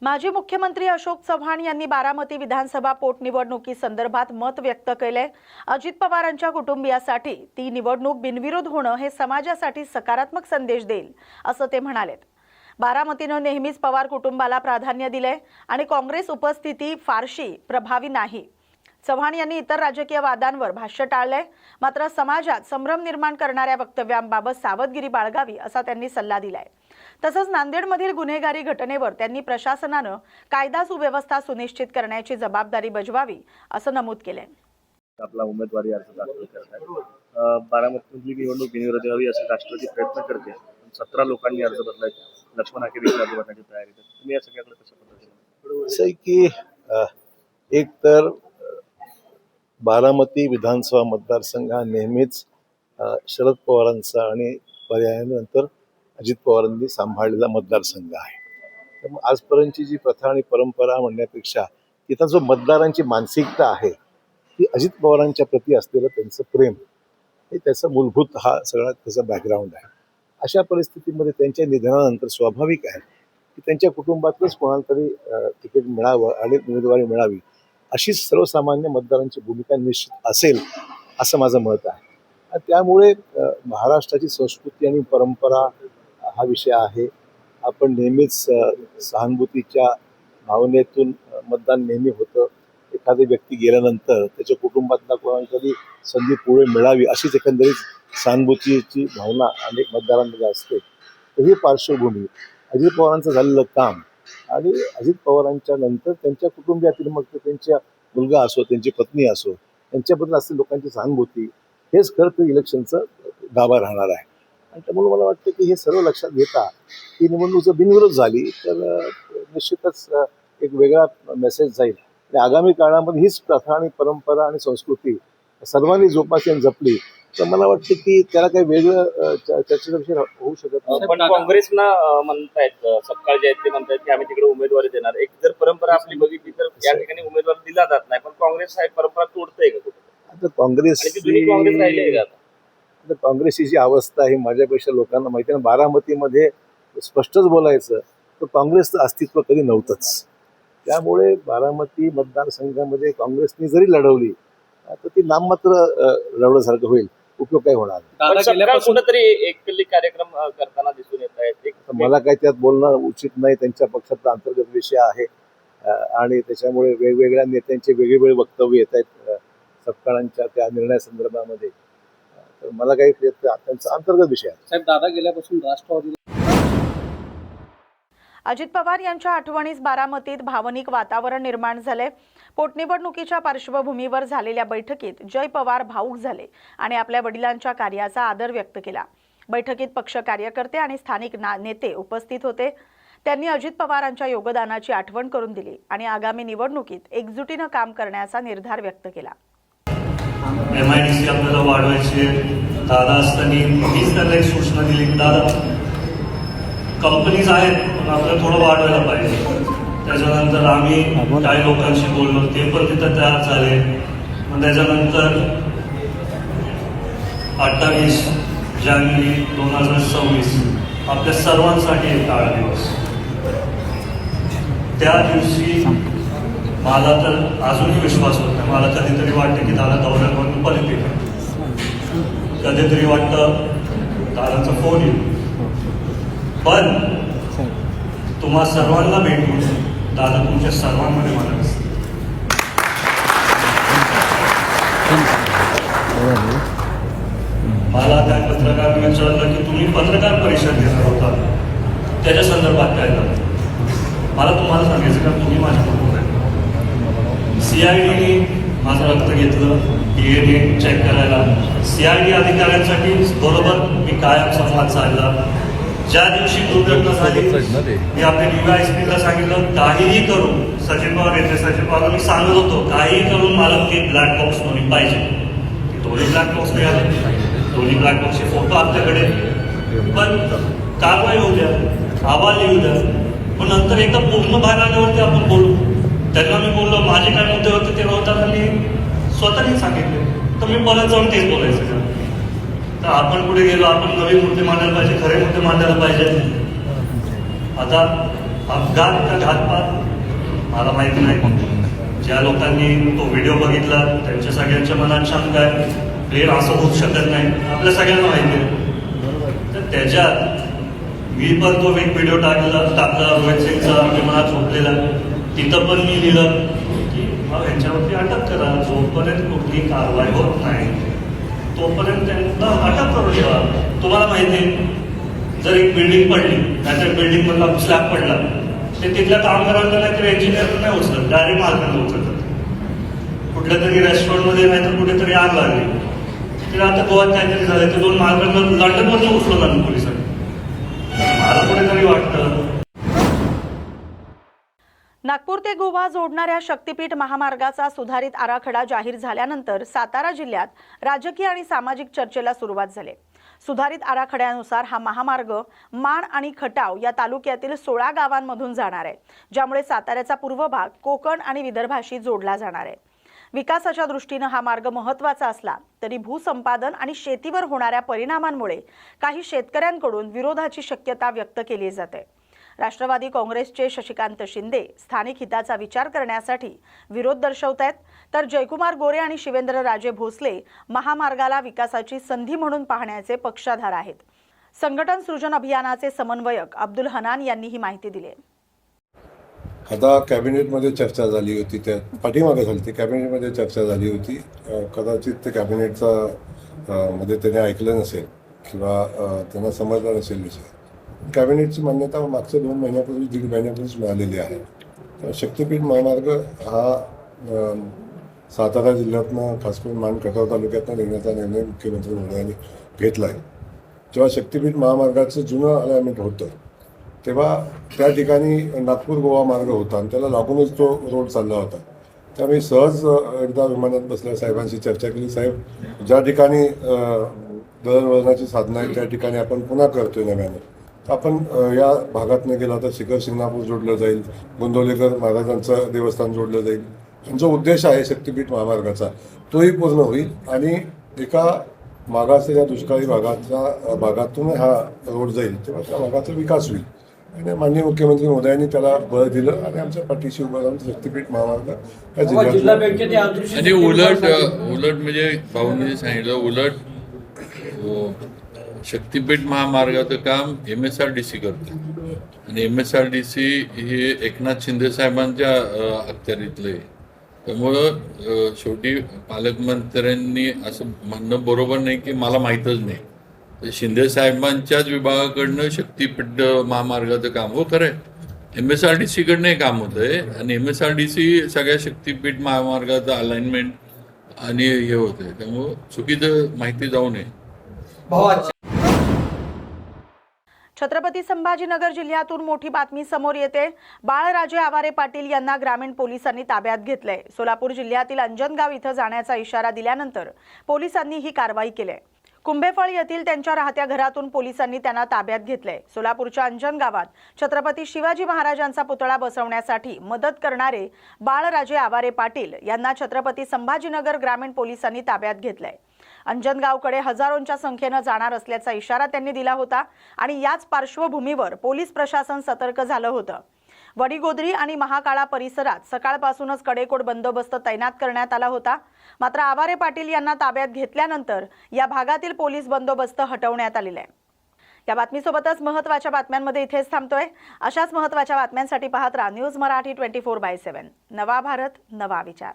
माजी मुख्यमंत्री अशोक चव्हाण यांनी बारामती विधानसभा पोटनिवडणुकीसंदर्भात मत व्यक्त केले। अजित पवारांच्या कुटुंबियासाठी ती निवडणूक बिनविरोध होणं हे समाजासाठी सकारात्मक संदेश देईल असं ते म्हणाले। बारामतीनं नेहमीच पवार कुटुंबाला प्राधान्य दिले आणि काँग्रेस उपस्थिती फारशी प्रभावी नाही। चव्हाण यांनी इतर राजकीय वादांवर भाष्य टाळले, मात्र समाजात संभ्रम निर्माण करणाऱ्या वक्तव्यांबाबत सावधगिरी बाळगावी असा त्यांनी सल्ला दिलाय। तसंच नांदेडमधील गुन्हेगारी घटनेवर त्यांनी प्रशासनानं कायदा सुव्यवस्था सुनिश्चित करण्याची जबाबदारी बजावावी असं नमूद केलंय। आपला उमेदवारी अर्ज दाखल करतात। बारामतीतली निवडणूक बिनविरोध व्हावी असे राष्ट्रवादी प्रयत्न करते। 17 लोकांनी अर्ज भरलाय। लक्ष्मण हाके देखील अर्ज भरण्याची तयारी आहे। तुम्ही या सगळ्याकडे कशा पद्धतीने? असं आहे की एक तर बारामती विधानसभा मतदारसंघ हा नेहमीच शरद पवारांचा आणि पर्यायानंतर अजित पवारांनी सांभाळलेला मतदारसंघ आहे। त्यामुळे आजपर्यंतची जी प्रथा आणि परंपरा म्हणण्यापेक्षा तिथं जो मतदारांची मानसिकता आहे ती अजित पवारांच्या प्रती असलेलं त्यांचं प्रेम हे त्याचा मूलभूत हा सगळा त्याचा बॅकग्राऊंड आहे। अशा परिस्थितीमध्ये त्यांच्या निधनानंतर स्वाभाविक आहे की त्यांच्या कुटुंबातलंच कोणाला तरी तिकीट मिळावं आणि उमेदवारी मिळावी अशी सर्वसामान्य मतदारांची भूमिका निश्चित असेल असं माझं मत आहे। त्यामुळे महाराष्ट्राची संस्कृती आणि परंपरा हा विषय आहे। आपण नेहमीच सहानुभूतीच्या भावनेतून मतदान नेहमी होतं। एखादी व्यक्ती गेल्यानंतर त्याच्या कुटुंबातला कोणाला तरी संधी पुढे मिळावी अशीच एकंदरीत सहानुभूतीची भावना अनेक मतदारांमध्ये असते। तर ही पार्श्वभूमी अजित पवारांचं झालेलं काम आणि अजित पवारांच्या नंतर त्यांच्या कुटुंबियातील मग त्यांच्या मुलगा असो त्यांची पत्नी असो त्यांच्याबद्दल असलेली लोकांची सहानुभूती हेच खरं तर इलेक्शनचं गाभा राहणार आहे। आणि त्यामुळे मला वाटतं की हे सर्व लक्षात घेता ही निवडणूक जर बिनविरोध झाली तर निश्चितच एक वेगळा मेसेज जाईल आणि आगामी काळामध्ये हीच प्रथा आणि परंपरा आणि संस्कृती सर्वांनी जोपासली आणि जपली तर मला वाटतं की त्याला काही वेगळं चर्चेचा विषय होऊ शकत नाही। पण काँग्रेसना म्हणतायत सपकाळ जे आहेत ते म्हणतायत की आम्ही तिकडे उमेदवारी देणार। एक जर परंपरा आपली बघितली तर या ठिकाणी उमेदवार दिला जात नाही, पण काँग्रेस हा परंपरा तोडतंय का कुठे? आता काँग्रेस राहिले का? आता काँग्रेसची जी अवस्था आहे माझ्यापेक्षा लोकांना माहिती आहे। बारामतीमध्ये स्पष्टच बोलायचं तर काँग्रेसचं अस्तित्व कधी नव्हतंच। त्यामुळे बारामती मतदारसंघामध्ये काँग्रेसने जरी लढवली तर ती नाममात्र लढवण्यासारखं होईल, उपयोग काय होणार? कुठेतरी एकली कार्यक्रम करताना दिसून येत आहेत। मला काही त्यात बोलणं उचित नाही, त्यांच्या पक्षातला अंतर्गत विषय आहे आणि त्याच्यामुळे वेगवेगळ्या नेत्यांचे वेगवेगळे वक्तव्य येत आहेत सपकाळांच्या त्या निर्णयासंदर्भामध्ये। तर मला काही त्यांचा अंतर्गत विषय आहे। साहेब, दादा गेल्यापासून राष्ट्रवादी अजित पवार यांच्या आठवणीस बारामतीत भावनिक वातावरण निर्माण झाले। पोटनिवडणुकीच्या पार्श्वभूमीवर झालेल्या बैठकीत जय पवार भावूक झाले आणि आपल्या वडिलांच्या कार्याचा आदर व्यक्त केला। बैठकीत पक्ष कार्यकर्ते आणि स्थानिक नेते उपस्थित होते। त्यांनी अजित पवारांच्या योगदानाची आठवण करून दिली आणि आगामी निवडणुकीत एकजुटीनं काम करण्याचा निर्धार व्यक्त केला। MIDC आपल्याला वाढवायचे, दादा असताना मीच त्याला एक सूचना दिली की दादा कंपनीज आहेत पण आपल्याला थोडं वाढवायला पाहिजे। त्याच्यानंतर आम्ही काही लोकांशी बोललो, ते पण तिथं तयार झाले। मग त्याच्यानंतर 28 जानेवारी 2026 आपल्या सर्वांसाठी एक काळा दिवस। त्या दिवशी मला तर अजूनही विश्वास होत नाही। मला कधीतरी वाटतं की दादा दौऱ्यावरून परत येईल, कधीतरी वाटतं दादाचा फोन येईल, पण तुम्हा सर्वांना भेटून दादा तुमच्या सर्वांमध्ये मला दिसते। मला त्या पत्रकारांनी विचारलं की तुम्ही पत्रकार परिषद घेणार होता त्याच्या संदर्भात काय झालं? मला तुम्हाला सांगायचं का तुम्ही माझ्या बरोबर आहे। CIDने माझं रक्त घेतलं, DNA चेक करायला। CID अधिकाऱ्यांसाठी बरोबर मी कायम संवाद साधला। ज्या दिवशी दुर्घटना झाली मी आपल्या DYSPला सांगितलं काहीही करून, सचिन पवार येते, सचिन पवारला मी सांगत होतो काहीही करून मला ते ब्लॅक बॉक्स दोन्ही पाहिजे। दोन्ही ब्लॅक बॉक्स मिळाले, दोन्ही ब्लॅक बॉक्सचे फोटो आपल्याकडे, पण कारवाई होऊ द्या, अहवाल येऊ द्या, पण नंतर एकदा पूर्ण बाहेर आल्यावरती आपण बोलू। त्यांना मी बोललो माझे काय मुद्दे होते ते होताना मी स्वतःही सांगितले, तर मी परत जाऊन तेच बोलायचं का? तर आपण पुढे गेलो, आपण नवीन मुद्दे मांडायला पाहिजे, खरे मुद्दे मांडायला पाहिजे। आता अपघात का घातपात मला माहिती नाही. ज्या लोकांनी तो व्हिडिओ बघितला त्यांच्या सगळ्यांच्या मनात शंका आहे, प्लेन असं होऊ शकत नाही, आपल्या सगळ्यांना माहिती आहे. तर त्याच्यात मी पण तो एक व्हिडिओ टाकला रोहित सिंगचा विमानात झोपलेला. तिथं पण मी लिहिलं की यांच्यावरती अटक करा, जोपर्यंत कुठली कारवाई होत नाही तोपर्यंत त्यांना अटक करून ठेवा. तुम्हाला माहिती आहे, जर एक बिल्डिंग पडली नाहीतर बिल्डिंग मधला स्लॅब पडला ते तिथल्या कामगारांना नाहीतर इंजिनियर नाही उचलत, डायरेक्ट मालकांना उचलतात. कुठल्या तरी रेस्टॉरंटमध्ये नाहीतर कुठेतरी आग लागली, तर आता गोव्यात काहीतरी झालं, ते 2 मालकांना लंडनमधून उचलून आणलं पोलिसांनी. मला कुठेतरी वाटतं नागपूर ते गोवा जोडणाऱ्या शक्तीपीठ महामार्गाचा सुधारित आराखडा जाहीर झाल्यानंतर सातारा जिल्ह्यात राजकीय आणि सामाजिक चर्चेला सुरुवात झाली. सुधारित आराखड्यानुसार हा महामार्ग माण आणि खटाव या तालुक्यातील 16 गावांमधून जाणार आहे, ज्यामुळे साताऱ्याचा पूर्व भाग कोकण आणि विदर्भाशी जोडला जाणार आहे. विकासाच्या दृष्टीने हा मार्ग महत्त्वाचा असला तरी भूसंपादन आणि शेतीवर होणाऱ्या परिणामांमुळे काही शेतकऱ्यांकडून विरोधाची शक्यता व्यक्त केली जाते. राष्ट्रवादी काँग्रेसचे शशिकांत शिंदे स्थानिक हिताचा विचार करण्यासाठी विरोध दर्शवत आहेत, तर जयकुमार गोरे आणि शिवेंद्रराजे भोसले महामार्गाला विकासाची संधी म्हणून पाहण्याचे पक्षाधार आहेत. संघटन सृजन अभियानाचे समन्वयक अब्दुल हनान यांनी ही माहिती दिली. आता कॅबिनेटमध्ये चर्चा झाली होती, त्या पाठीमागे झाली होती, कॅबिनेटमध्ये चर्चा झाली होती. कदाचित ते कॅबिनेटचा मध्ये त्याने ऐकलं नसेल किंवा त्यांना समजलं नसेल विषय. कॅबिनेटची मान्यता मागच्या 2 महिन्यापूर्वी 1.5 महिन्यापूर्वीच मिळालेली आहे. शक्तीपीठ महामार्ग हा सातारा जिल्ह्यातनं खास करून माण खटाव तालुक्यातनं नेण्याचा निर्णय मुख्यमंत्री मोदयांनी घेतला आहे. जेव्हा शक्तीपीठ महामार्गाचं जुनं अलाइनमेंट होतं तेव्हा त्या ठिकाणी नागपूर गोवा मार्ग होता आणि त्याला लागूनच तो रोड चालला होता. त्यामुळे सहज एकदा विमानात बसल्या साहेबांशी चर्चा केली. साहेब, ज्या ठिकाणी दळणवळणाची साधनं आहेत त्या ठिकाणी आपण पुन्हा करतोय नव्याने, आपण या भागातनं गेला तर शिखर शिंगणापूर जोडलं जाईल, गोंदवलेकर महाराजांचं देवस्थान जोडलं जाईल. जो उद्देश आहे शक्तीपीठ महामार्गाचा तोही पूर्ण होईल आणि एका मागासलेल्या दुष्काळी भागातून हा रोड जाईल, तेव्हा त्या भागाचा विकास होईल. आणि माननीय मुख्यमंत्री मोदयांनी त्याला बळ दिलं आणि आमच्या पाठीशी उभं राहून शक्तीपीठ महामार्ग या जिल्ह्यात आणि उलट म्हणजे भाऊंनी सांगितलं, उलट शक्तीपीठ महामार्गाचं काम MSRDC करते आणि MSRDC हे एकनाथ शिंदे साहेबांच्या अखत्यारीतलं आहे. त्यामुळं शेवटी पालकमंत्र्यांनी असं म्हणणं बरोबर नाही की मला माहीतच नाही. तर शिंदे साहेबांच्याच विभागाकडनं शक्तीपीठ महामार्गाचं काम हो खरं आहे, MSRDC कडनं हे काम होतं आहे आणि MSRDC सगळ्या शक्तीपीठ महामार्गाचं अलाइनमेंट आणि हे होतं आहे. त्यामुळं चुकीचं माहिती जाऊ नये. छत्रपती संभाजीनगर जिल्ह्यातून मोठी बातमी समोर येते. बाळराजे आवारे पाटील यांना ग्रामीण पोलिसांनी ताब्यात घेतलंय. सोलापूर जिल्ह्यातील अंजनगाव इथं जाण्याचा इशारा दिल्यानंतर पोलिसांनी ही कारवाई केली. कुंभेफळ येथील त्यांच्या राहत्या घरातून पोलिसांनी त्यांना ताब्यात घेतलंय. सोलापूरच्या अंजनगावात छत्रपती शिवाजी महाराजांचा पुतळा बसवण्यासाठी मदत करणारे बाळराजे आवारे पाटील यांना छत्रपती संभाजीनगर ग्रामीण पोलिसांनी ताब्यात घेतलंय. अंजनगावकडे हजारोंच्या संख्येने जाणार असल्याचा इशारा त्यांनी दिला होता आणि याच पार्श्वभूमीवर पोलीस प्रशासन सतर्क झालं होतं. वडीगोद्री आणि महाकाळा परिसरात सकाळपासूनच कडेकोट बंदोबस्त तैनात करण्यात आला होता. मात्र आवारे पाटील यांना ताब्यात घेतल्यानंतर या भागातील पोलीस बंदोबस्त हटवण्यात आलेला आहे. या बातमीसोबतच महत्त्वाच्या बातम्यांमध्ये इथेच थांबतोय. अशाच महत्त्वाच्या बातम्यांसाठी पाहत राहा न्यूज मराठी 24/7. नवा भारत, नवा विचार.